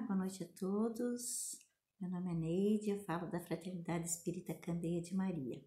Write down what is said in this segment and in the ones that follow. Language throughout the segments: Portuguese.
boa noite a todos. Meu nome é Neide, eu falo da Fraternidade Espírita Candeia de Maria.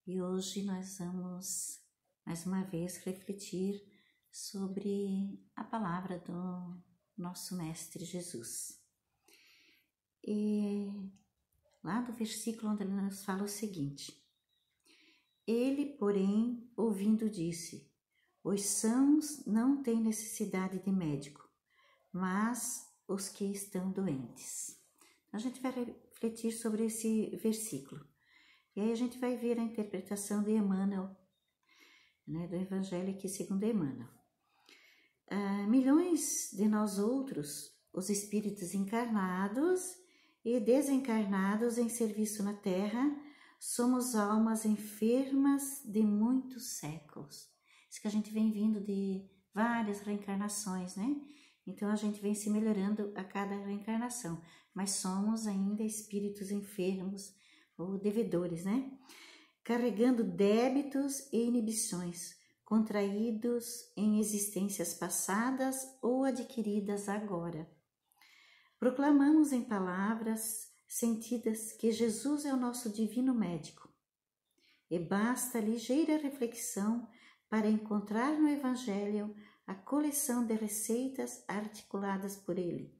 E hoje nós vamos, mais uma vez, refletir sobre a palavra do nosso Mestre Jesus. E lá do versículo onde ele nos fala o seguinte: Ele, porém, ouvindo, disse: Os sãos não têm necessidade de médico, mas os que estão doentes. A gente vai refletir sobre esse versículo. E aí a gente vai ver a interpretação de Emmanuel, do Evangelho aqui segundo Emmanuel. Milhões de nós outros, os espíritos encarnados e desencarnados em serviço na Terra, somos almas enfermas de muitos séculos. Isso que a gente vem vindo de várias reencarnações, né? Então a gente vem se melhorando a cada reencarnação, mas somos ainda espíritos enfermos ou devedores, né? Carregando débitos e inibições, contraídos em existências passadas ou adquiridas agora. Proclamamos em palavras sentidas que Jesus é o nosso divino médico, e basta ligeira reflexão para encontrar no Evangelho a coleção de receitas articuladas por ele,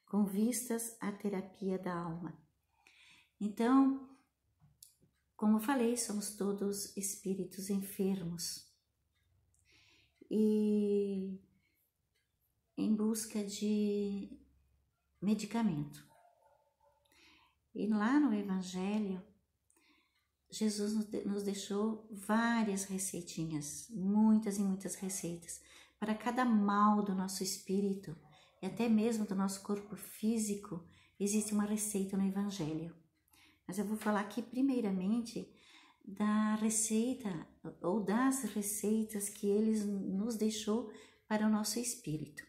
com vistas à terapia da alma. Então, como falei, somos todos espíritos enfermos e em busca de medicamento. E lá no Evangelho, Jesus nos deixou várias receitinhas, muitas e muitas receitas, para cada mal do nosso espírito e até mesmo do nosso corpo físico, existe uma receita no Evangelho. Mas eu vou falar aqui primeiramente da receita ou das receitas que ele nos deixou para o nosso espírito.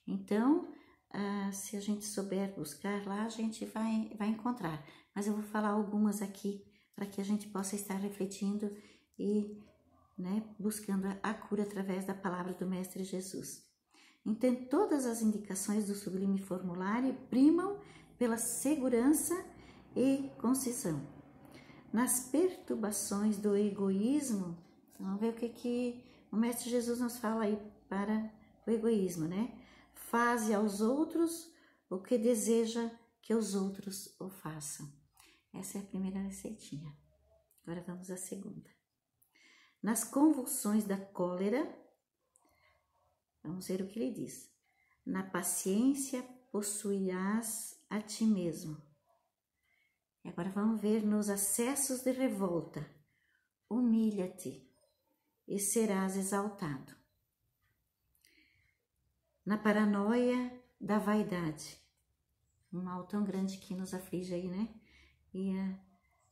Então, se a gente souber buscar lá, a gente vai encontrar. Mas eu vou falar algumas aqui para que a gente possa estar refletindo e buscando a cura através da palavra do Mestre Jesus. Então, todas as indicações do sublime formulário primam pela segurança e concisão. Nas perturbações do egoísmo, vamos ver o que o Mestre Jesus nos fala aí para o egoísmo, Faze aos outros o que deseja que os outros o façam. Essa é a primeira receitinha. Agora vamos à segunda. Nas convulsões da cólera, vamos ver o que ele diz. Na paciência possuirás a ti mesmo. E agora vamos ver nos acessos de revolta. Humilha-te e serás exaltado. Na paranoia da vaidade. Um mal tão grande que nos aflige aí, E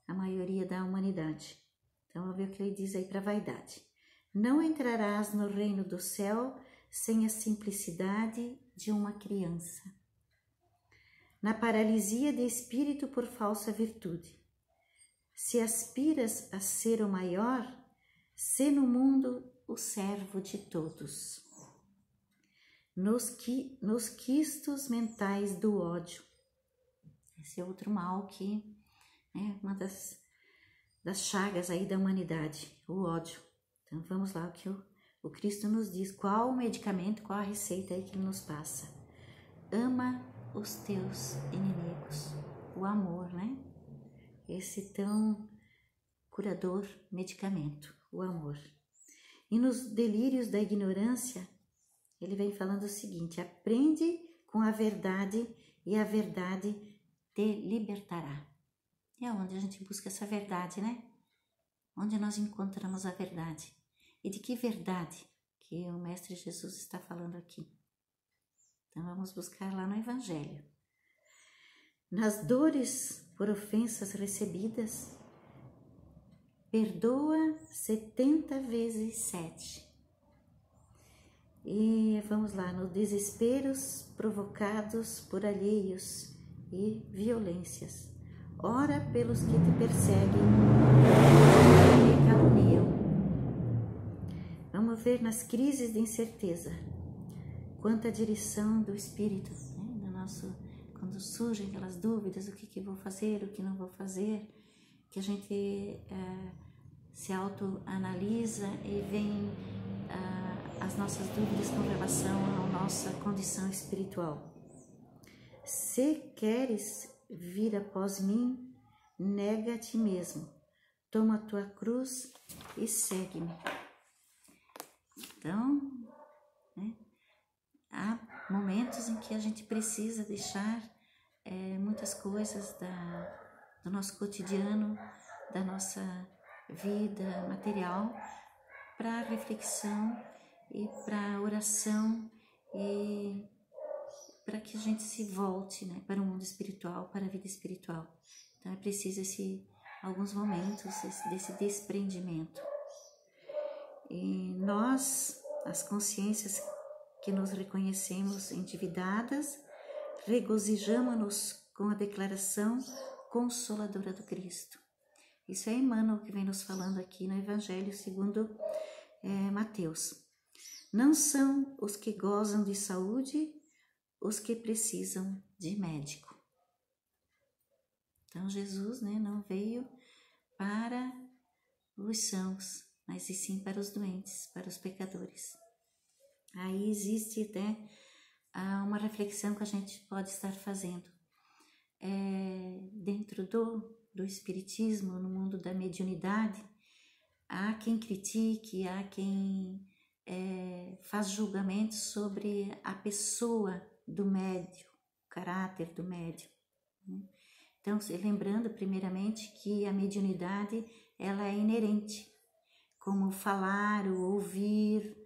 a maioria da humanidade. Então, vamos ver o que ele diz aí para a vaidade. Não entrarás no reino do céu sem a simplicidade de uma criança. Na paralisia de espírito por falsa virtude. Se aspiras a ser o maior, sê no mundo o servo de todos. Nos quistos mentais do ódio. Esse é outro mal que uma das chagas aí da humanidade, o ódio. Então vamos lá, o que o Cristo nos diz, qual o medicamento, qual a receita aí que ele nos passa. Ama os teus inimigos, o amor, Esse tão curador medicamento, o amor. E nos delírios da ignorância, ele vem falando o seguinte: aprende com a verdade e a verdade te libertará. E é onde a gente busca essa verdade, Onde nós encontramos a verdade. E de que verdade que o Mestre Jesus está falando aqui? Então vamos buscar lá no Evangelho. Nas dores por ofensas recebidas, perdoa 70 vezes 7. E vamos lá, nos desesperos provocados por alheios e violências. Ora pelos que te perseguem e caluniam. Vamos ver nas crises de incerteza. quanto à direção do Espírito, né? Do nosso, quando surgem aquelas dúvidas, o que vou fazer, o que não vou fazer, que a gente se autoanalisa e vem as nossas dúvidas com relação à nossa condição espiritual. Se queres vir após mim, nega a ti mesmo, toma a tua cruz e segue-me. Então, né, há momentos em que a gente precisa deixar muitas coisas do nosso cotidiano, da nossa vida material, para reflexão e para oração e para que a gente se volte, né, para o mundo espiritual, para a vida espiritual. Então é preciso alguns momentos desse desprendimento. E nós, as consciências que nos reconhecemos endividadas, regozijamo-nos com a declaração consoladora do Cristo. Isso é Emmanuel que vem nos falando aqui no Evangelho segundo Mateus. Não são os que gozam de saúde os que precisam de médico. Então Jesus, né, não veio para os sãos, mas e sim para os doentes, para os pecadores. Aí existe até uma reflexão que a gente pode estar fazendo. Dentro do espiritismo, no mundo da mediunidade, há quem critique, há quem faz julgamentos sobre a pessoa do médium, o caráter do médium. Então, lembrando primeiramente que a mediunidade ela é inerente, como falar, o ouvir,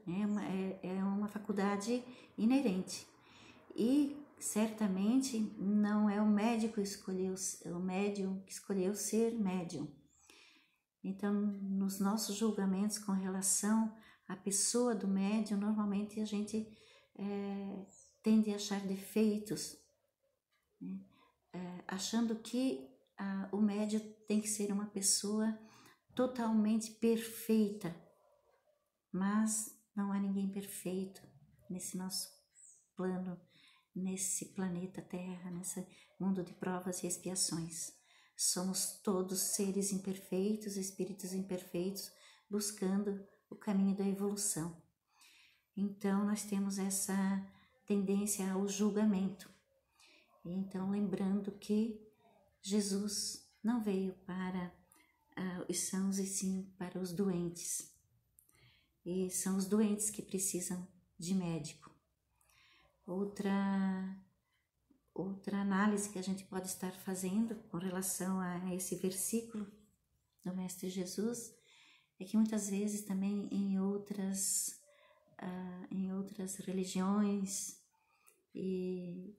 né, é uma faculdade inerente. E certamente não é o médium que escolheu ser médium. Então, nos nossos julgamentos com relação à pessoa do médium, normalmente a gente tende a achar defeitos, né? Achando que o médium tem que ser uma pessoa totalmente perfeita, mas não há ninguém perfeito nesse nosso plano, nesse planeta Terra, nesse mundo de provas e expiações. Somos todos seres imperfeitos, espíritos imperfeitos, buscando o caminho da evolução. Então, nós temos essa tendência ao julgamento. Então, lembrando que Jesus não veio para os sãos e sim para os doentes. E são os doentes que precisam de médico. Outra análise que a gente pode estar fazendo com relação a esse versículo do Mestre Jesus é que muitas vezes também em outras religiões e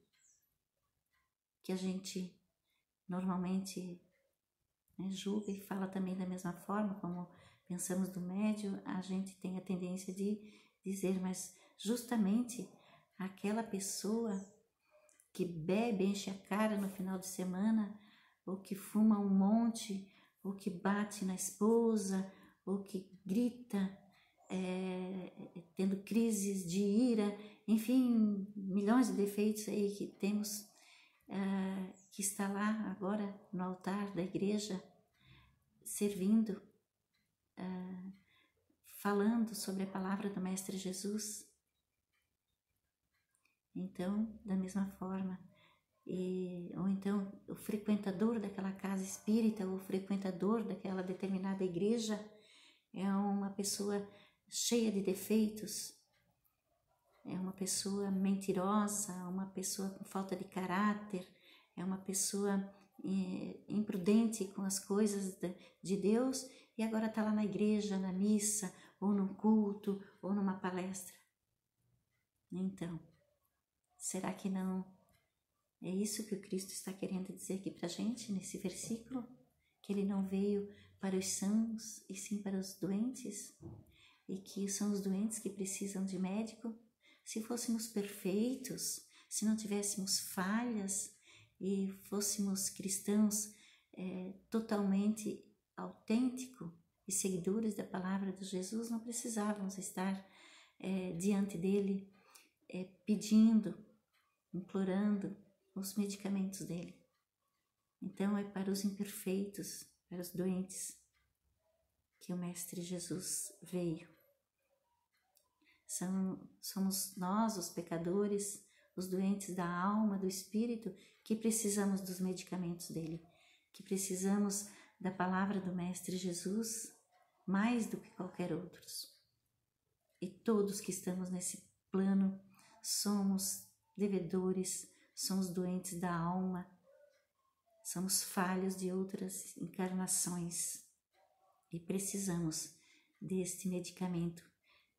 que a gente normalmente, né, julga e fala também da mesma forma como pensamos do médium, a gente tem a tendência de dizer, mas justamente aquela pessoa que bebe, enche a cara no final de semana, ou que fuma um monte, ou que bate na esposa, ou que grita, tendo crises de ira, enfim, milhões de defeitos aí que temos, que está lá agora no altar da igreja, servindo, falando sobre a palavra do Mestre Jesus. Então, da mesma forma, ou então o frequentador daquela casa espírita, ou o frequentador daquela determinada igreja é uma pessoa cheia de defeitos, é uma pessoa mentirosa, uma pessoa com falta de caráter, é uma pessoa imprudente com as coisas de Deus e agora está lá na igreja, na missa, ou no culto, ou numa palestra. Então, será que não é isso que o Cristo está querendo dizer aqui para a gente, nesse versículo? Que Ele não veio para os sãos e sim para os doentes? E que são os doentes que precisam de médico? Se fôssemos perfeitos, se não tivéssemos falhas e fôssemos cristãos totalmente autênticos e seguidores da palavra de Jesus, não precisávamos estar diante dele, pedindo, implorando os medicamentos dele. Então é para os imperfeitos, para os doentes, que o Mestre Jesus veio. Somos nós, os pecadores, os doentes da alma, do espírito, que precisamos dos medicamentos dele, que precisamos da palavra do Mestre Jesus mais do que qualquer outro. E todos que estamos nesse plano somos devedores, somos doentes da alma, somos falhos de outras encarnações e precisamos deste medicamento.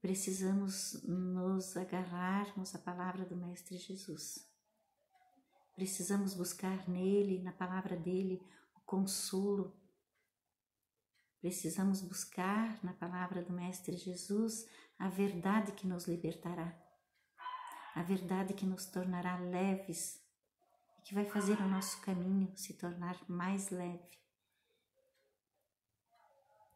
Precisamos nos agarrarmos à palavra do Mestre Jesus. Precisamos buscar nele, na palavra dele, o consolo. Precisamos buscar na palavra do Mestre Jesus a verdade que nos libertará, a verdade que nos tornará leves e que vai fazer o nosso caminho se tornar mais leve.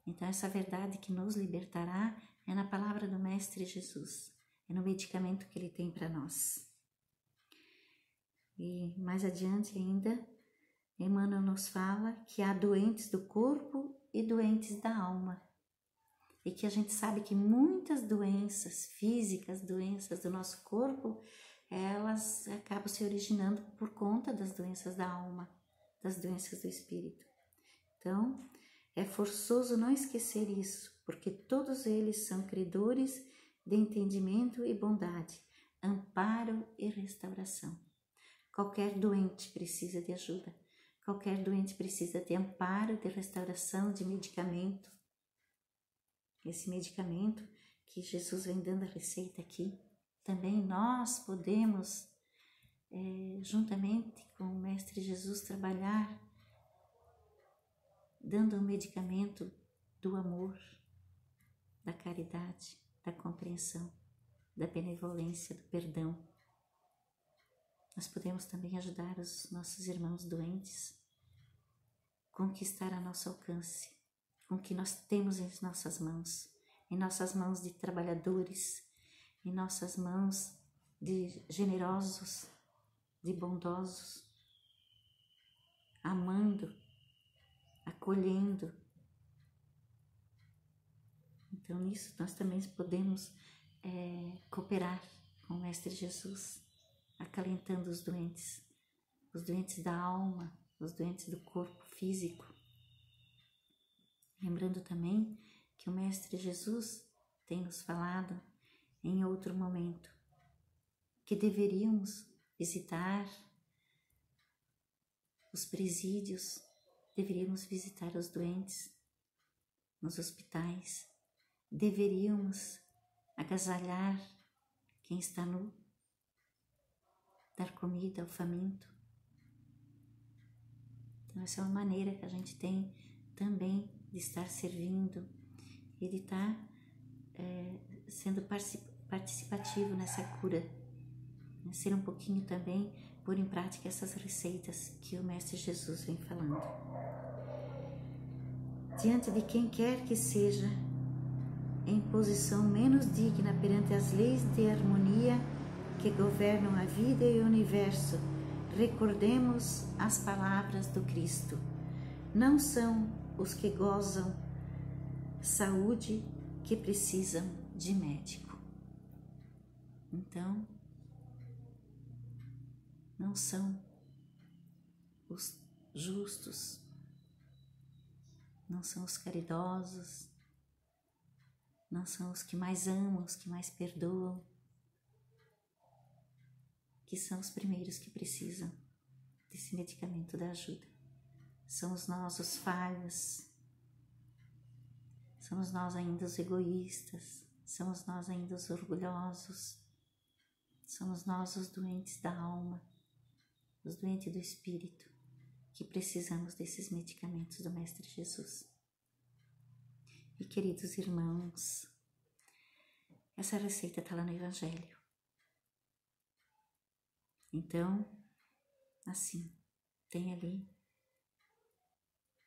Então essa verdade que nos libertará é na palavra do Mestre Jesus, é no medicamento que ele tem para nós. E mais adiante ainda, Emmanuel nos fala que há doentes do corpo e doentes da alma. E que a gente sabe que muitas doenças físicas, doenças do nosso corpo, elas acabam se originando por conta das doenças da alma, das doenças do espírito. Então, é forçoso não esquecer isso, porque todos eles são credores de entendimento e bondade, amparo e restauração. Qualquer doente precisa de ajuda, qualquer doente precisa de amparo, de restauração, de medicamento. Esse medicamento que Jesus vem dando a receita aqui, também nós podemos, juntamente com o Mestre Jesus, trabalhar dando o medicamento do amor, da caridade, da compreensão, da benevolência, do perdão. Nós podemos também ajudar os nossos irmãos doentes a conquistar a nosso alcance, com o que nós temos em nossas mãos de trabalhadores, em nossas mãos de generosos, de bondosos, amando, acolhendo. Então nisso nós também podemos cooperar com o Mestre Jesus, acalentando os doentes da alma, os doentes do corpo físico. Lembrando também que o Mestre Jesus tem nos falado em outro momento que deveríamos visitar os presídios, deveríamos visitar os doentes nos hospitais, deveríamos agasalhar quem está nu, dar comida ao faminto. Então essa é uma maneira que a gente tem também de estar servindo e de estar sendo participativo nessa cura, né? Ser um pouquinho também, pôr em prática essas receitas que o Mestre Jesus vem falando. Diante de quem quer que seja em posição menos digna perante as leis de harmonia que governam a vida e o universo, recordemos as palavras do Cristo. Não são os que gozam saúde que precisam de médico. Então, não são os justos, não são os caridosos, não são os que mais amam, os que mais perdoam, que são os primeiros que precisam desse medicamento da ajuda. Somos nós os falhos, somos nós ainda os egoístas, somos nós ainda os orgulhosos, somos nós os doentes da alma, os doentes do espírito, que precisamos desses medicamentos do Mestre Jesus. E queridos irmãos, essa receita está lá no Evangelho. Então, assim, tem ali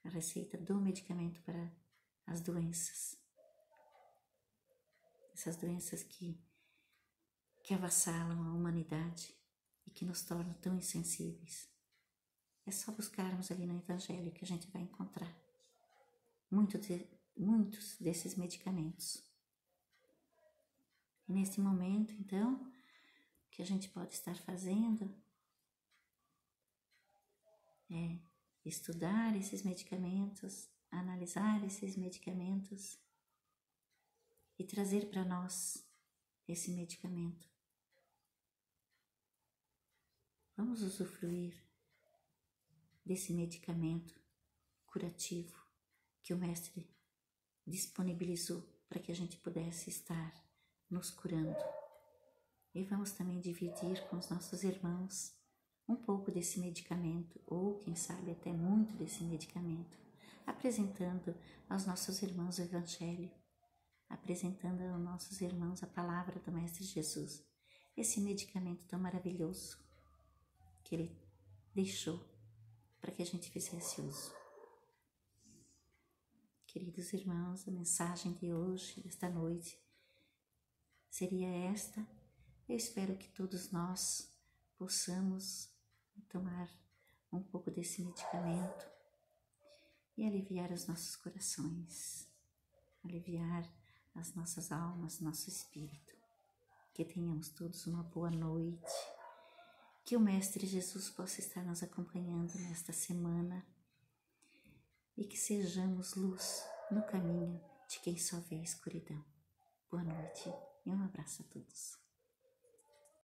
a receita do medicamento para as doenças. essas doenças que avassalam a humanidade e que nos tornam tão insensíveis. É só buscarmos ali no Evangelho que a gente vai encontrar muitos desses medicamentos. E neste momento, então, o que a gente pode estar fazendo é estudar esses medicamentos, analisar esses medicamentos e trazer para nós esse medicamento. Vamos usufruir desse medicamento curativo que o Mestre disponibilizou para que a gente pudesse estar nos curando. E vamos também dividir com os nossos irmãos um pouco desse medicamento, ou quem sabe até muito desse medicamento, apresentando aos nossos irmãos o Evangelho, apresentando aos nossos irmãos a palavra do Mestre Jesus, esse medicamento tão maravilhoso que Ele deixou para que a gente fizesse uso. Queridos irmãos, a mensagem de hoje, desta noite, seria esta. Eu espero que todos nós possamos tomar um pouco desse medicamento e aliviar os nossos corações, aliviar as nossas almas, nosso espírito. Que tenhamos todos uma boa noite, que o Mestre Jesus possa estar nos acompanhando nesta semana e que sejamos luz no caminho de quem só vê a escuridão. Boa noite e um abraço a todos.